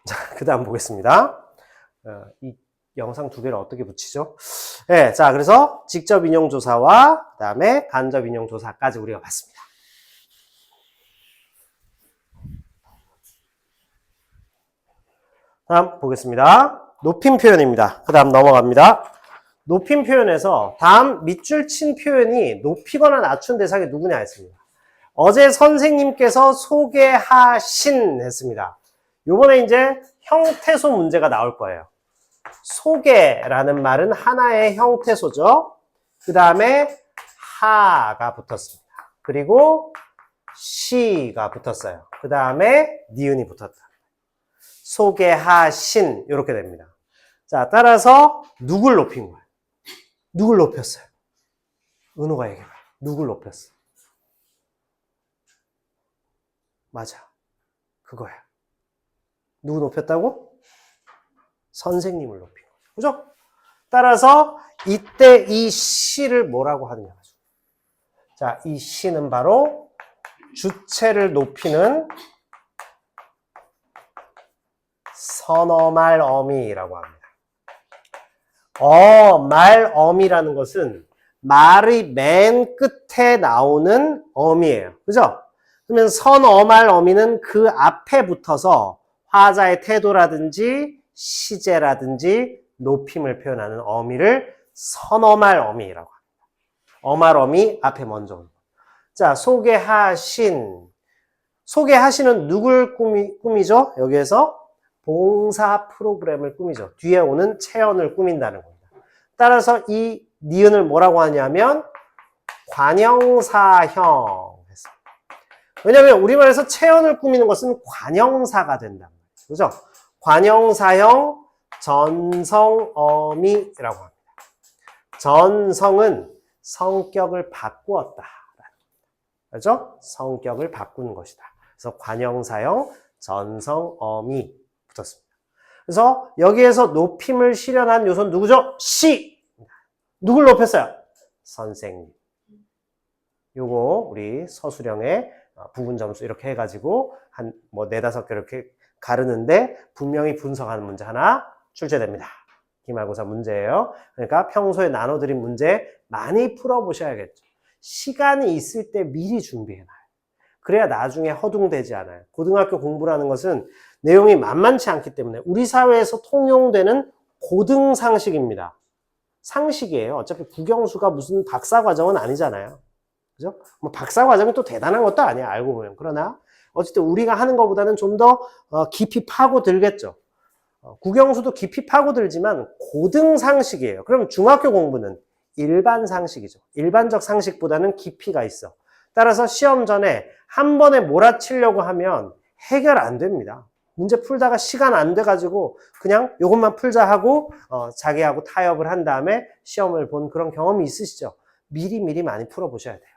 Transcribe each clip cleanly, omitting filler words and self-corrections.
자, 그 다음 보겠습니다. 이 영상 두 개를 어떻게 붙이죠? 네, 자, 그래서 직접 인용 조사와 그 다음에 간접 인용 조사까지 우리가 봤습니다. 다음 보겠습니다. 높임 표현입니다. 그 다음 넘어갑니다. 높임 표현에서 다음 밑줄 친 표현이 높이거나 낮춘 대상이 누구냐 했습니다. 어제 선생님께서 소개하신 했습니다. 요번에 이제 형태소 문제가 나올 거예요. 소개라는 말은 하나의 형태소죠. 그 다음에 하가 붙었습니다. 그리고 시가 붙었어요. 그 다음에 니은이 붙었다. 소개하신 이렇게 됩니다. 자, 따라서 누굴 높인 거예요? 누굴 높였어요? 은호가 얘기해봐요. 누굴 높였어? 맞아. 그거야. 누구 높였다고? 선생님을 높인 거죠. 그죠? 따라서 이때 이 시를 뭐라고 하느냐. 자, 이 시는 바로 주체를 높이는 선어말 어미라고 합니다. 말 어미라는 것은 말의 맨 끝에 나오는 어미예요. 그죠? 그러면 선어말 어미는 그 앞에 붙어서 화자의 태도라든지 시제라든지 높임을 표현하는 어미를 선어말 어미라고 합니다. 어말 어미 앞에 먼저 오는 거. 자, 소개하시는 누굴 꾸미죠? 여기에서 봉사 프로그램을 꾸미죠. 뒤에 오는 체언을 꾸민다는 겁니다. 따라서 이 니은을 뭐라고 하냐면 관형사형 했습니다. 왜냐하면 우리말에서 체언을 꾸미는 것은 관형사가 된다. 그죠? 관형사형 전성어미라고 합니다. 전성은 성격을 바꾸었다. 그죠? 성격을 바꾸는 것이다. 그래서 관형사형 전성어미 붙었습니다. 그래서 여기에서 높임을 실현한 요소는 누구죠? 시! 누굴 높였어요? 선생님. 요거 우리 서술형의 부분 점수 이렇게 해가지고 한 뭐 4-5개 이렇게 가르는데 분명히 분석하는 문제 하나 출제됩니다. 기말고사 문제예요. 그러니까 평소에 나눠드린 문제 많이 풀어보셔야겠죠. 시간이 있을 때 미리 준비해놔요. 그래야 나중에 허둥대지 않아요. 고등학교 공부라는 것은 내용이 만만치 않기 때문에 우리 사회에서 통용되는 고등상식입니다. 상식이에요. 어차피 국영수가 무슨 박사과정은 아니잖아요. 그죠? 뭐 박사과정이 또 대단한 것도 아니야, 알고 보면. 그러나 어쨌든 우리가 하는 것보다는 좀 더 깊이 파고들겠죠. 국영수도 깊이 파고들지만 고등상식이에요. 그럼 중학교 공부는 일반 상식이죠. 일반적 상식보다는 깊이가 있어. 따라서 시험 전에 한 번에 몰아치려고 하면 해결 안 됩니다. 문제 풀다가 시간 안 돼가지고 그냥 이것만 풀자 하고 자기하고 타협을 한 다음에 시험을 본 그런 경험이 있으시죠? 미리 많이 풀어보셔야 돼요.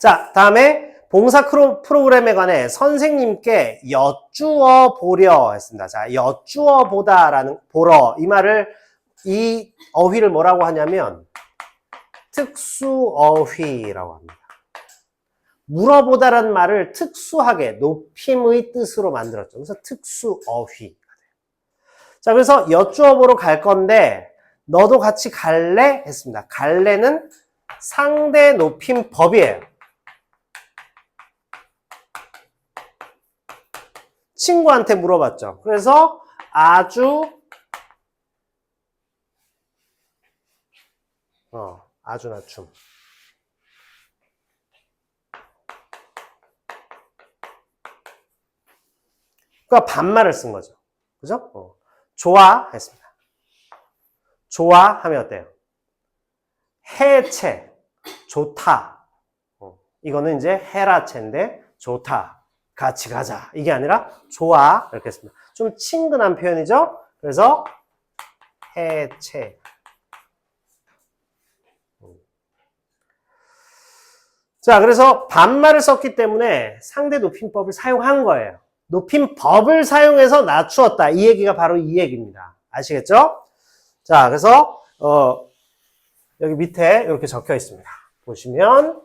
자, 다음에 봉사 프로그램에 관해 선생님께 여쭈어 보려 했습니다. 자, 여쭈어 보다라는 보러 이 말을 이 어휘를 뭐라고 하냐면 특수어휘라고 합니다. 물어보다라는 말을 특수하게 높임의 뜻으로 만들었죠. 그래서 특수어휘. 자, 그래서 여쭈어 보러 갈 건데 너도 같이 갈래? 했습니다. 갈래는 상대 높임 법이에요. 친구한테 물어봤죠. 그래서 아주 낮춤. 그러니까 반말을 쓴 거죠. 그죠? 좋아 했습니다. 좋아하면 어때요? 해체, 좋다. 이거는 이제 해라체인데 좋다. 같이 가자. 이게 아니라 좋아 이렇게 했습니다. 좀 친근한 표현이죠. 그래서 해체. 자, 그래서 반말을 썼기 때문에 상대 높임법을 사용한 거예요. 높임법을 사용해서 낮추었다. 이 얘기가 바로 이 얘기입니다. 아시겠죠? 자, 그래서 여기 밑에 이렇게 적혀 있습니다. 보시면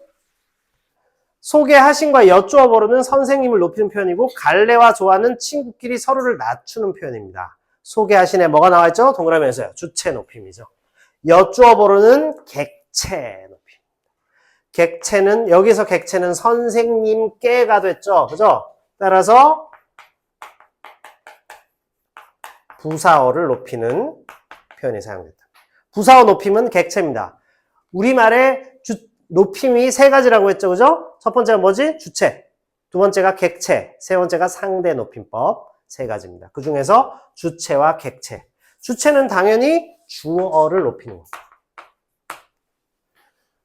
소개하신과 여쭈어 보르는 선생님을 높이는 표현이고 갈래와 좋아하는 친구끼리 서로를 낮추는 표현입니다. 소개하신에 뭐가 나와있죠? 동그라미에서요. 주체 높임이죠. 여쭈어 보르는 객체 높임. 객체는 여기서 객체는 선생님께가 됐죠. 그죠? 따라서 부사어를 높이는 표현이 사용됐다. 부사어 높임은 객체입니다. 우리말에 높임이 세 가지라고 했죠. 그죠? 첫 번째가 뭐지? 주체. 두 번째가 객체. 세 번째가 상대 높임법. 세 가지입니다. 그 중에서 주체와 객체. 주체는 당연히 주어를 높이는 겁니다.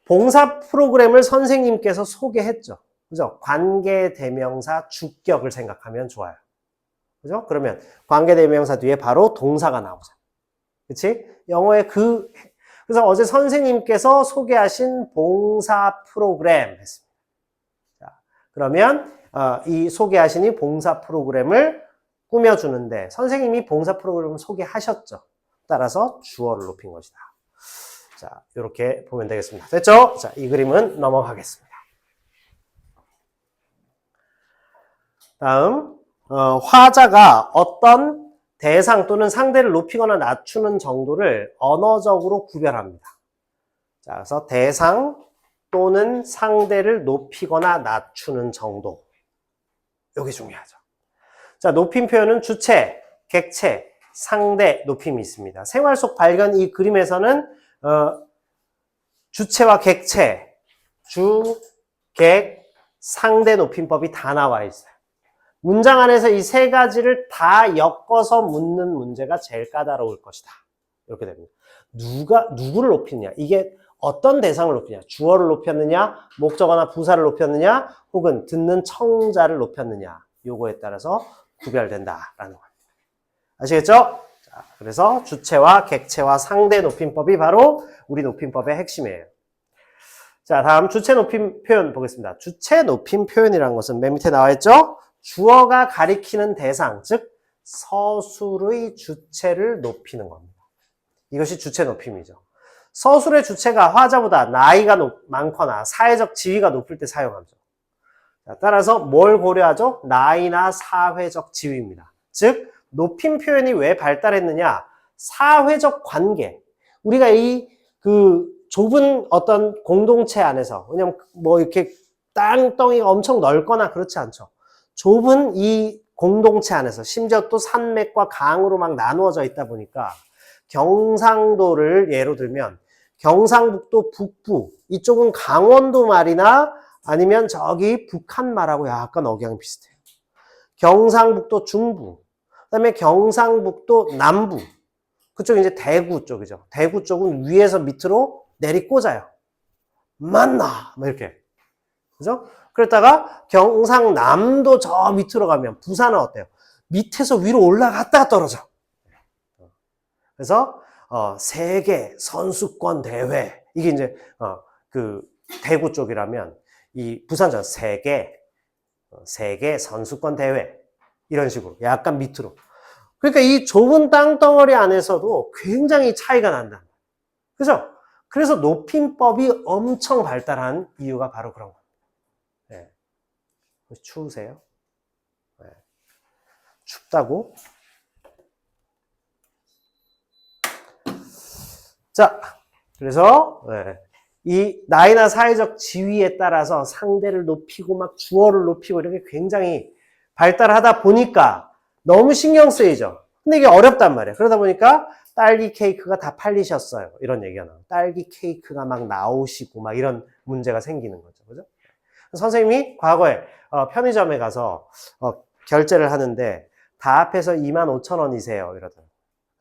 봉사 프로그램을 선생님께서 소개했죠. 그죠? 관계대명사 주격을 생각하면 좋아요. 그죠? 그러면 관계대명사 뒤에 바로 동사가 나오죠. 그치? 영어의 그래서 어제 선생님께서 소개하신 봉사 프로그램 했습니다. 자, 그러면 이 소개하신 이 봉사 프로그램을 꾸며주는데 선생님이 봉사 프로그램을 소개하셨죠. 따라서 주어를 높인 것이다. 자, 이렇게 보면 되겠습니다. 됐죠? 자, 이 그림은 넘어가겠습니다. 다음, 화자가 어떤 대상 또는 상대를 높이거나 낮추는 정도를 언어적으로 구별합니다. 자, 그래서 대상 또는 상대를 높이거나 낮추는 정도. 이게 중요하죠. 자, 높임 표현은 주체, 객체, 상대 높임이 있습니다. 생활 속 발견 이 그림에서는 주체와 객체, 주, 객, 상대 높임법이 다 나와 있어요. 문장 안에서 이 세 가지를 다 엮어서 묻는 문제가 제일 까다로울 것이다. 이렇게 됩니다. 누구를 높이느냐? 이게 어떤 대상을 높이냐? 주어를 높였느냐? 목적어나 부사를 높였느냐? 혹은 듣는 청자를 높였느냐? 요거에 따라서 구별된다라는 겁니다. 아시겠죠? 자, 그래서 주체와 객체와 상대 높임법이 바로 우리 높임법의 핵심이에요. 자, 다음 주체 높임 표현 보겠습니다. 주체 높임 표현이라는 것은 맨 밑에 나와 있죠? 주어가 가리키는 대상, 즉 서술의 주체를 높이는 겁니다. 이것이 주체 높임이죠. 서술의 주체가 화자보다 나이가 많거나 사회적 지위가 높을 때 사용하죠. 자, 따라서 뭘 고려하죠? 나이나 사회적 지위입니다. 즉 높임 표현이 왜 발달했느냐? 사회적 관계. 우리가 좁은 어떤 공동체 안에서, 왜냐면 뭐 이렇게 땅덩이가 엄청 넓거나 그렇지 않죠. 좁은 이 공동체 안에서 심지어 또 산맥과 강으로 막 나누어져 있다 보니까 경상도를 예로 들면 경상북도 북부 이쪽은 강원도 말이나 아니면 저기 북한 말하고 약간 억양이 비슷해요. 경상북도 중부, 그다음에 경상북도 남부 그쪽 이제 대구 쪽이죠. 대구 쪽은 위에서 밑으로 내리꽂아요. 맞나? 뭐 이렇게. 그죠? 그랬다가 경상남도 저 밑으로 가면 부산은 어때요? 밑에서 위로 올라갔다가 떨어져. 그래서 세계 선수권 대회 이게 이제 그 대구 쪽이라면 이 부산전 세계 선수권 대회 이런 식으로 약간 밑으로. 그러니까 이 좁은 땅덩어리 안에서도 굉장히 차이가 난다. 그죠? 그래서 높임법이 엄청 발달한 이유가 바로 그런 겁니다. 네. 추우세요? 네. 춥다고? 자, 그래서 이 나이나 사회적 지위에 따라서 상대를 높이고 막 주어를 높이고 이렇게 굉장히 발달하다 보니까 너무 신경 쓰이죠. 근데 이게 어렵단 말이에요. 그러다 보니까 딸기 케이크가 다 팔리셨어요. 이런 얘기가 나와요. 딸기 케이크가 막 나오시고 막 이런 문제가 생기는 거죠. 그죠? 선생님이 과거에 편의점에 가서 결제를 하는데 다 합해서 25,000원이세요. 이러더라고요.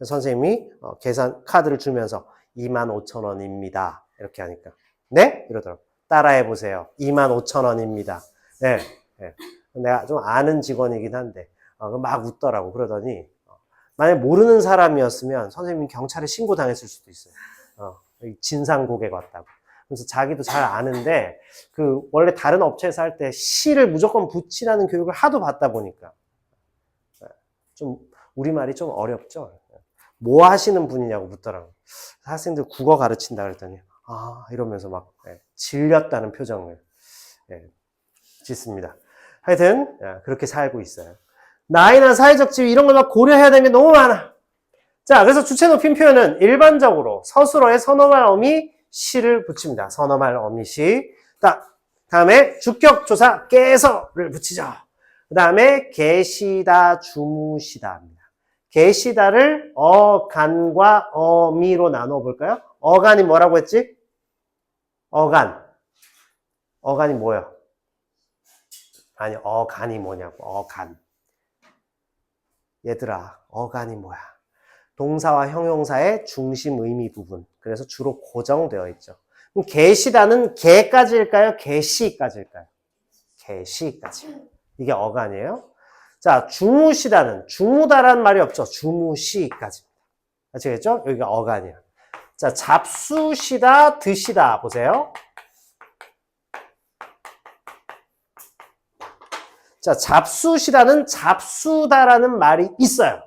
선생님이 계산 카드를 주면서 25,000원입니다. 이렇게 하니까 네? 이러더라고요. 따라해 보세요. 25,000원입니다. 네, 네. 내가 좀 아는 직원이긴 한데 막 웃더라고. 그러더니 만약 모르는 사람이었으면 선생님이 경찰에 신고당했을 수도 있어요. 진상 고객 왔다고. 그래서 자기도 잘 아는데 원래 다른 업체에서 할 때 시를 무조건 붙이라는 교육을 하도 받다 보니까 좀 우리말이 좀 어렵죠. 뭐 하시는 분이냐고 묻더라고요. 학생들 국어 가르친다 그랬더니 이러면서 막 질렸다는 표정을 짓습니다. 하여튼 그렇게 살고 있어요. 나이나 사회적 지위 이런 걸 막 고려해야 되는 게 너무 많아. 자, 그래서 주체 높임 표현은 일반적으로 서술어에 선어말 어미 시를 붙입니다. 선어말 어미 시. 다음에 주격 조사 깨서를 붙이죠. 그 다음에 계시다 주무시다 합니다. 계시다를 어간과 어미로 나눠 볼까요? 어간이 뭐라고 했지? 어간이 뭐예요? 아니, 어간이 뭐냐고. 어간. 얘들아, 어간이 뭐야? 동사와 형용사의 중심 의미 부분. 그래서 주로 고정되어 있죠. 그럼 계시다는 개까지일까요? 개시까지일까요? 개시까지. 이게 어간이에요. 자, 주무시다는 주무다라는 말이 없죠. 주무시까지입니다. 아시겠죠? 여기가 어간이야. 자, 잡수시다, 드시다 보세요. 자, 잡수시다는 잡수다라는 말이 있어요.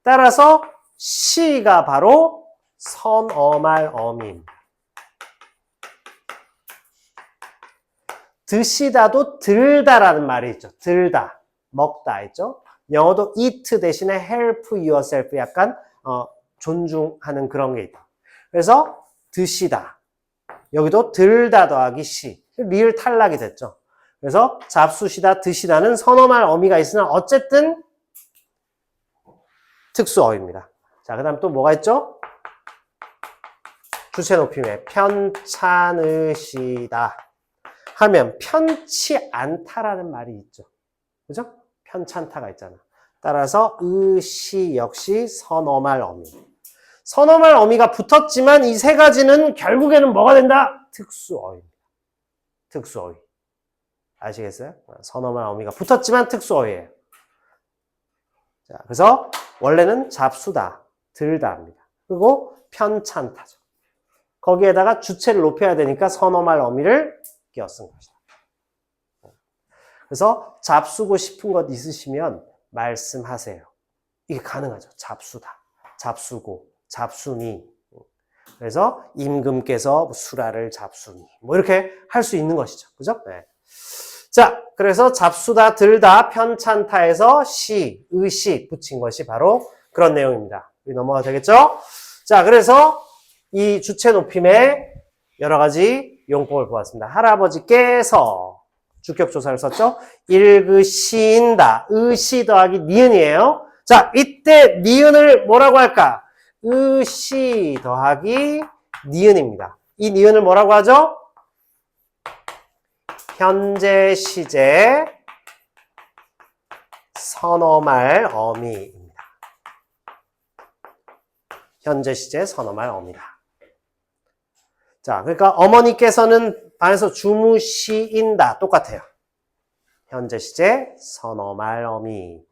따라서 시가 바로 선어말 어미입니다. 드시다도 들다라는 말이 있죠. 들다, 먹다 있죠. 영어도 eat 대신에 help yourself 약간 존중하는 그런 게 있다. 그래서 드시다. 여기도 들다 더하기 시. 리을 탈락이 됐죠. 그래서 잡수시다, 드시다는 선어말 어미가 있으나 어쨌든 특수어입니다. 자, 그 다음 또 뭐가 있죠? 주체 높임에 편찮으시다 하면 편치 않다라는 말이 있죠. 그죠? 편찮다가 있잖아. 따라서 의시 역시 선어말 어미. 선어말 어미가 붙었지만 이 세 가지는 결국에는 뭐가 된다? 특수어입니다. 특수어휘. 아시겠어요? 선어말 어미가 붙었지만 특수어휘예요. 자, 그래서 원래는 잡수다, 들다 합니다. 그리고 편찮다죠. 거기에다가 주체를 높여야 되니까 선어말 어미를 끼워 쓴 것이다. 그래서 잡수고 싶은 것 있으시면 말씀하세요. 이게 가능하죠. 잡수다, 잡수고, 잡수니. 그래서 임금께서 수라를 잡수니. 뭐 이렇게 할 수 있는 것이죠. 그죠? 네. 자, 그래서 잡수다, 들다, 편찮다에서 시, 의시 붙인 것이 바로 그런 내용입니다. 여기 넘어가도 되겠죠? 자, 그래서 이 주체 높임의 여러 가지 용법을 보았습니다. 할아버지께서 주격조사를 썼죠? 읽으신다. 의시 더하기 니은이에요. 자, 이때 니은을 뭐라고 할까? 의시 더하기 니은입니다. 이 니은을 뭐라고 하죠? 현재 시제 선어말 어미입니다. 현재 시제 선어말 어미다. 자, 그러니까 어머니께서는 방에서 주무시인다. 똑같아요. 현재 시제 선어말 어미가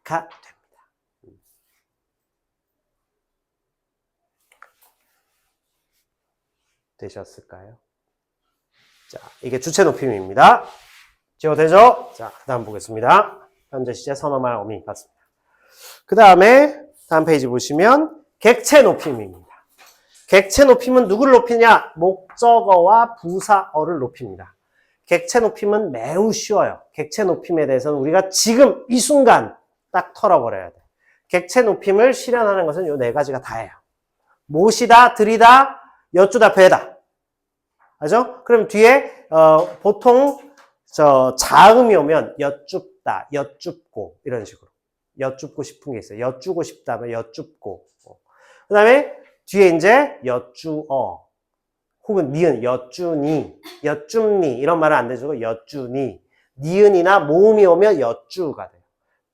됩니다. 되셨을까요? 자, 이게 주체 높임입니다. 지워되죠? 자, 그 다음 보겠습니다. 현재 시제 선어말 어미 맞습니다. 그 다음에 다음 페이지 보시면 객체 높임입니다. 객체 높임은 누구를 높이냐? 목적어와 부사어를 높입니다. 객체 높임은 매우 쉬워요. 객체 높임에 대해서는 우리가 지금 이 순간 딱 털어버려야 돼. 객체 높임을 실현하는 것은 이 네 가지가 다예요. 모시다, 들이다, 여쭈다, 배다. 알죠? 그럼 뒤에 보통 자음이 오면 여쭙다, 여쭙고 이런 식으로 여쭙고 싶은 게 있어요. 여쭈고 싶다면 여쭙고. 그 다음에 뒤에 이제 여쭈어 혹은 니은 여쭈니, 여쭙니 이런 말은 안 되죠. 여쭈니. 니은이나 모음이 오면 여쭈가 돼요.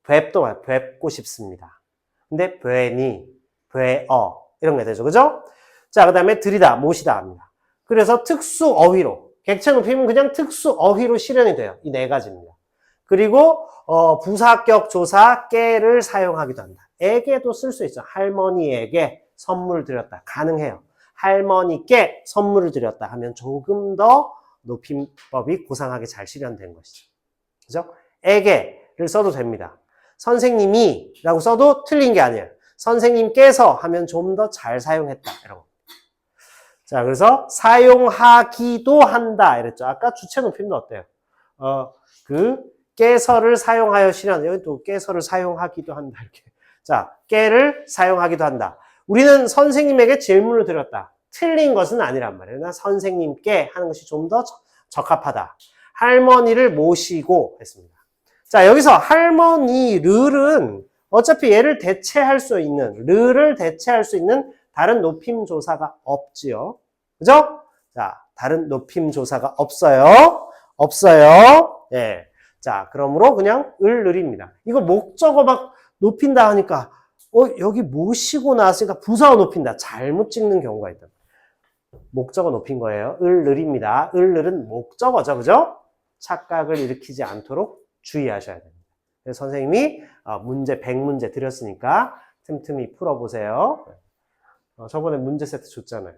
뵙도 말이에요. 뵙고 싶습니다. 근데 뵈니, 뵈어 이런 게 되죠. 그죠? 자, 그 다음에 들이다, 모시다 합니다. 그래서 특수 어휘로 객체 높임은 그냥 특수 어휘로 실현이 돼요. 이 네 가지입니다. 그리고 부사격 조사 깨를 사용하기도 한다. 에게도 쓸 수 있죠. 할머니에게 선물 드렸다. 가능해요. 할머니께 선물을 드렸다 하면 조금 더 높임법이 고상하게 잘 실현된 것이죠. 그죠? 에게를 써도 됩니다. 선생님이 라고 써도 틀린 게 아니에요. 선생님께서 하면 좀 더 잘 사용했다. 이런 거. 자, 그래서 사용하기도 한다. 이랬죠. 아까 주체 높임도 어때요? 깨서를 사용하여 실현. 여기 또 깨서를 사용하기도 한다. 이렇게. 자, 깨를 사용하기도 한다. 우리는 선생님에게 질문을 드렸다. 틀린 것은 아니란 말이에요. 나 선생님께 하는 것이 좀 더 적합하다. 할머니를 모시고 했습니다. 자, 여기서 할머니를은 어차피 얘를 대체할 수 있는, 르를 대체할 수 있는 다른 높임 조사가 없지요. 그죠? 자, 다른 높임 조사가 없어요. 없어요. 예. 자, 그러므로 그냥 을을입니다. 이거 목적어 막 높인다 하니까, 여기 모시고 나왔으니까 부사어 높인다. 잘못 찍는 경우가 있다. 목적어 높인 거예요. 을을입니다. 을을은 목적어죠. 그죠? 착각을 일으키지 않도록 주의하셔야 됩니다. 그래서 선생님이 문제 100문제 드렸으니까 틈틈이 풀어보세요. 저번에 문제 세트 줬잖아요.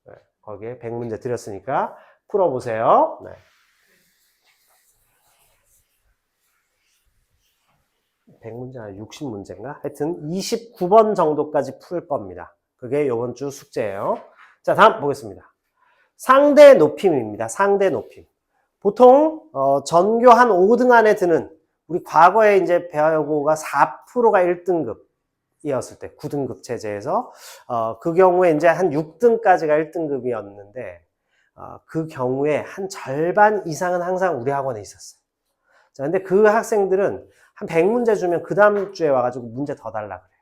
네, 거기에 100문제 드렸으니까 풀어보세요. 네. 100문제 아니라 60문제인가? 하여튼 29번 정도까지 풀 겁니다. 그게 이번 주 숙제예요. 자, 다음 보겠습니다. 상대 높임입니다. 상대 높임. 보통 전교 한 5등 안에 드는, 우리 과거에 이제 배화여고가 4%가 1등급이었을 때 9등급 체제에서 그 경우에 이제 한 6등까지가 1등급이었는데 그 경우에 한 절반 이상은 항상 우리 학원에 있었어요. 자, 근데 그 학생들은 한 100문제 주면 그 다음 주에 와가지고 문제 더 달라 그래요.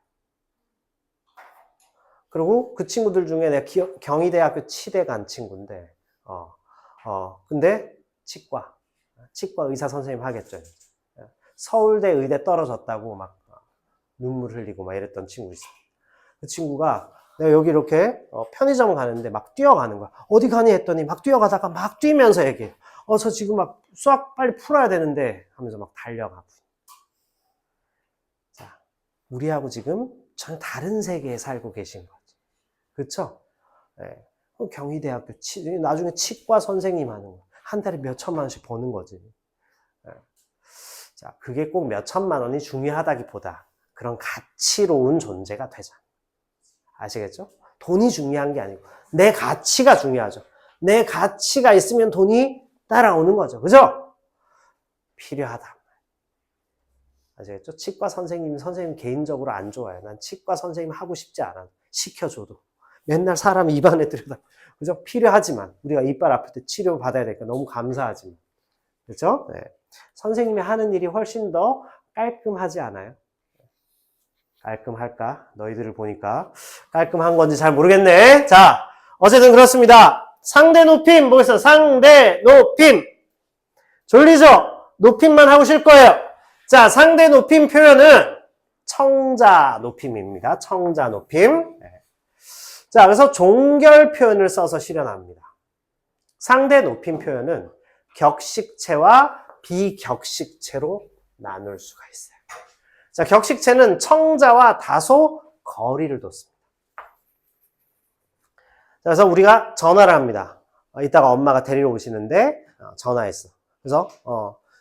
그리고 그 친구들 중에 내가 경희대학교 치대 간 친구인데, 근데 치과 의사 선생님 하겠죠. 서울대 의대 떨어졌다고 막 눈물 흘리고 막 이랬던 친구 있어요. 그 친구가 내가 여기 이렇게 편의점 가는데 막 뛰어가는 거야. 어디 가니 했더니 막 뛰어가다가 막 뛰면서 얘기해. 저 지금 막 수학 빨리 풀어야 되는데 하면서 막 달려가고. 자, 우리하고 지금 전혀 다른 세계에 살고 계신 거지. 그쵸? 네. 경희대학교 나중에 치과 선생님 하는 거. 한 달에 몇 천만 원씩 버는 거지. 네. 자, 그게 꼭 몇 천만 원이 중요하다기보다 그런 가치로운 존재가 되잖아. 아시겠죠? 돈이 중요한 게 아니고 내 가치가 중요하죠. 내 가치가 있으면 돈이 따라오는 거죠. 그죠? 필요하다. 아시겠죠? 치과 선생님 개인적으로 안 좋아요. 난 치과 선생님 하고 싶지 않아. 시켜줘도. 맨날 사람 입안에 들여다. 그죠? 필요하지만 우리가 이빨 아플 때 치료 받아야 되니까 너무 감사하지만. 그렇죠? 네. 선생님이 하는 일이 훨씬 더 깔끔하지 않아요? 깔끔할까? 너희들을 보니까 깔끔한 건지 잘 모르겠네. 자, 어쨌든 그렇습니다. 상대 높임 보겠습니다. 상대 높임. 졸리죠? 높임만 하고 쉴 거예요. 자, 상대 높임 표현은 청자 높임입니다. 청자 높임. 네. 자, 그래서 종결 표현을 써서 실현합니다. 상대 높임 표현은 격식체와 비격식체로 나눌 수가 있어요. 자, 격식체는 청자와 다소 거리를 뒀습니다. 자, 그래서 우리가 전화를 합니다. 이따가 엄마가 데리러 오시는데 전화했어. 그래서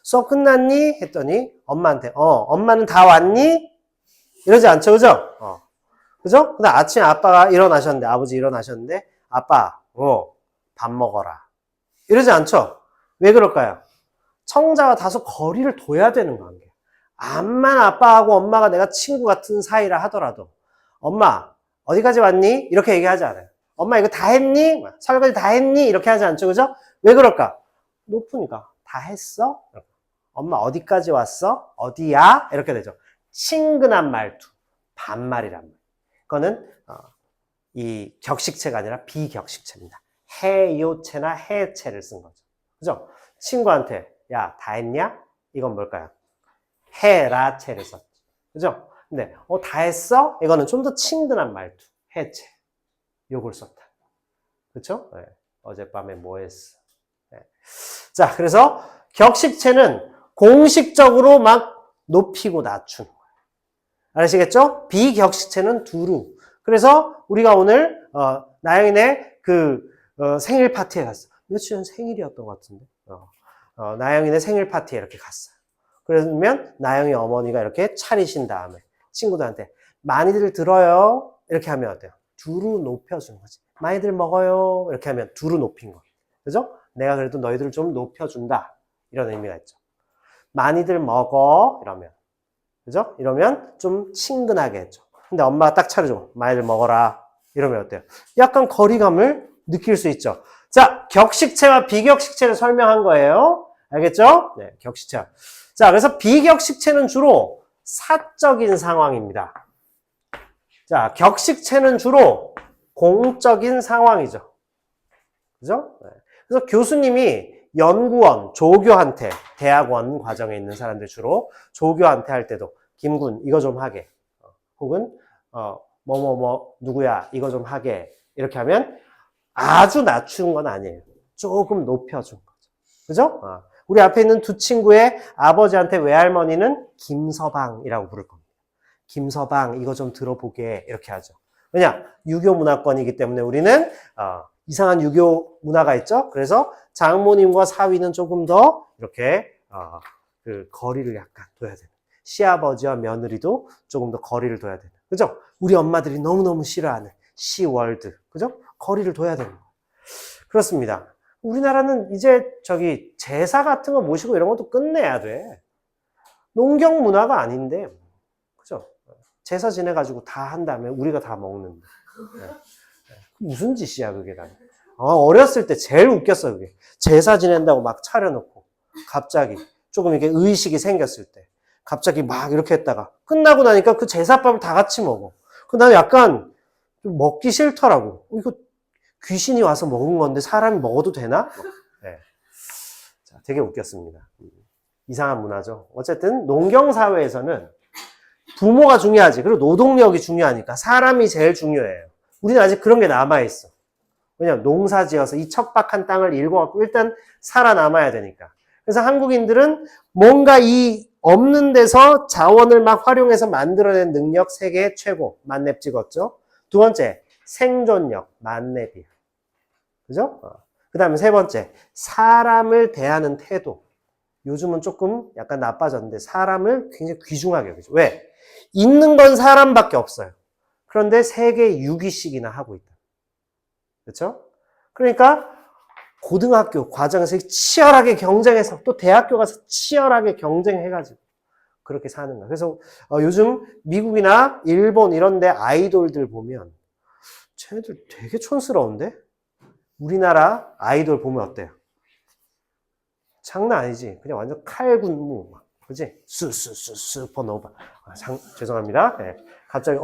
수업 끝났니? 했더니 엄마한테 엄마는 다 왔니? 이러지 않죠, 그죠? 그죠? 근데 아침에 아빠가 일어나셨는데, 아버지 일어나셨는데, 아빠, 밥 먹어라. 이러지 않죠? 왜 그럴까요? 청자와 다소 거리를 둬야 되는 관계예요. 암만 아빠하고 엄마가 내가 친구 같은 사이라 하더라도, 엄마, 어디까지 왔니? 이렇게 얘기하지 않아요. 엄마, 이거 다 했니? 설거지 다 했니? 이렇게 하지 않죠, 그죠? 왜 그럴까? 높으니까. 다 했어? 엄마, 어디까지 왔어? 어디야? 이렇게 되죠. 친근한 말투. 반말이란 말. 그거는 이 격식체가 아니라 비격식체입니다. 해요체나 해체를 쓴 거죠. 그죠? 친구한테 야, 다 했냐? 이건 뭘까요? 해라체를 썼죠. 그죠? 근데 다 했어? 이거는 좀 더 친근한 말투. 해체. 요걸 썼다. 그쵸? 네. 어젯밤에 뭐 했어? 네. 자, 그래서 격식체는 공식적으로 막 높이고 낮추는 거예요. 아시겠죠? 비격식체는 두루. 그래서 우리가 오늘 나영이네 생일 파티에 갔어. 며칠 전 생일이었던 것 같은데. 나영이네 생일 파티에 이렇게 갔어요. 그러면 나영이 어머니가 이렇게 차리신 다음에 친구들한테 많이들 들어요. 이렇게 하면 어때요? 두루 높여주는 거지. 많이들 먹어요. 이렇게 하면 두루 높인 거. 그죠? 내가 그래도 너희들을 좀 높여준다. 이런 의미가 있죠. 많이들 먹어. 이러면. 그죠? 이러면 좀 친근하게 했죠. 근데 엄마가 딱 차려줘. 많이들 먹어라. 이러면 어때요? 약간 거리감을 느낄 수 있죠. 자, 격식체와 비격식체를 설명한 거예요. 알겠죠? 네, 격식체. 자, 그래서 비격식체는 주로 사적인 상황입니다. 자, 격식체는 주로 공적인 상황이죠. 그죠? 네. 그래서 교수님이 연구원, 조교한테, 대학원 과정에 있는 사람들 주로 조교한테 할 때도 김군 이거 좀 하게, 혹은 누구야 이거 좀 하게 이렇게 하면 아주 낮춘 건 아니에요. 조금 높여준 거죠. 그죠? 우리 앞에 있는 두 친구의 아버지한테 외할머니는 김서방이라고 부를 겁니다. 김서방 이거 좀 들어보게 이렇게 하죠. 왜냐? 유교 문화권이기 때문에 우리는 이상한 유교 문화가 있죠. 그래서 장모님과 사위는 조금 더 이렇게 그 거리를 약간 둬야 되는. 시아버지와 며느리도 조금 더 거리를 둬야 되는. 그죠? 우리 엄마들이 너무너무 싫어하는 시월드. 그죠? 거리를 둬야 되는 거예요. 그렇습니다. 우리나라는 이제 제사 같은 거 모시고 이런 것도 끝내야 돼. 농경 문화가 아닌데. 그죠? 제사 지내가지고 다 한 다음에 우리가 다 먹는데. 네. 무슨 짓이야, 그게 다. 어렸을 때 제일 웃겼어, 그게. 제사 지낸다고 막 차려놓고, 갑자기 조금 이렇게 의식이 생겼을 때, 갑자기 막 이렇게 했다가, 끝나고 나니까 그 제사밥을 다 같이 먹어. 나는 약간 좀 먹기 싫더라고. 이거 귀신이 와서 먹은 건데 사람이 먹어도 되나? 네. 자, 되게 웃겼습니다. 이상한 문화죠. 어쨌든 농경사회에서는 부모가 중요하지. 그리고 노동력이 중요하니까 사람이 제일 중요해요. 우리는 아직 그런 게 남아있어. 왜냐면 농사 지어서 이 척박한 땅을 일궈갖고 일단 살아남아야 되니까. 그래서 한국인들은 뭔가 이 없는 데서 자원을 막 활용해서 만들어낸 능력 세계 최고. 만렙 찍었죠. 두 번째, 생존력. 만렙이에요. 그죠? 그 다음에 세 번째, 사람을 대하는 태도. 요즘은 조금 약간 나빠졌는데 사람을 굉장히 귀중하게 여기죠. 왜? 있는 건 사람밖에 없어요. 그런데 세계 6위씩이나 하고 있다. 그렇죠? 그러니까 고등학교 과정에서 치열하게 경쟁해서 또 대학교 가서 치열하게 경쟁해가지고 그렇게 사는 거야. 그래서 요즘 미국이나 일본 이런 데 아이돌들 보면 쟤네들 되게 촌스러운데? 우리나라 아이돌 보면 어때요? 장난 아니지. 그냥 완전 칼군무. 그지? 슈퍼노바. 죄송합니다. 네. 갑자기,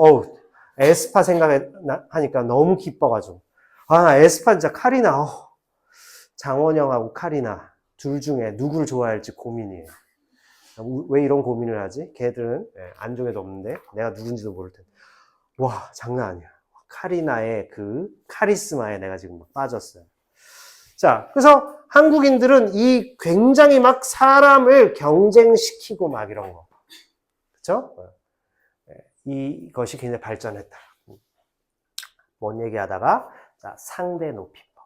에스파 생각하니까 너무 기뻐가지고. 에스파 진짜 카리나. 장원영하고 카리나. 둘 중에 누구를 좋아할지 고민이에요. 왜 이런 고민을 하지? 걔들은 안중에도 없는데 내가 누군지도 모를 텐데. 와, 장난 아니야. 카리나의 그 카리스마에 내가 지금 막 빠졌어요. 자, 그래서 한국인들은 이 굉장히 막 사람을 경쟁시키고 막 이런 거. 그쵸? 이것이 굉장히 발전했다. 뭔 얘기하다가, 자, 상대 높임법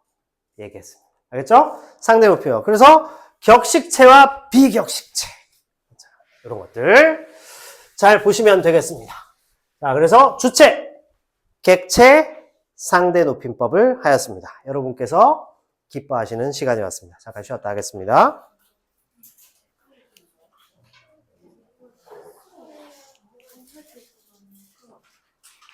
얘기했습니다. 알겠죠? 상대 높임법. 그래서 격식체와 비격식체. 자, 이런 것들 잘 보시면 되겠습니다. 자, 그래서 주체, 객체, 상대 높임법을 하였습니다. 여러분께서 기뻐하시는 시간이 왔습니다. 잠깐 쉬었다 하겠습니다.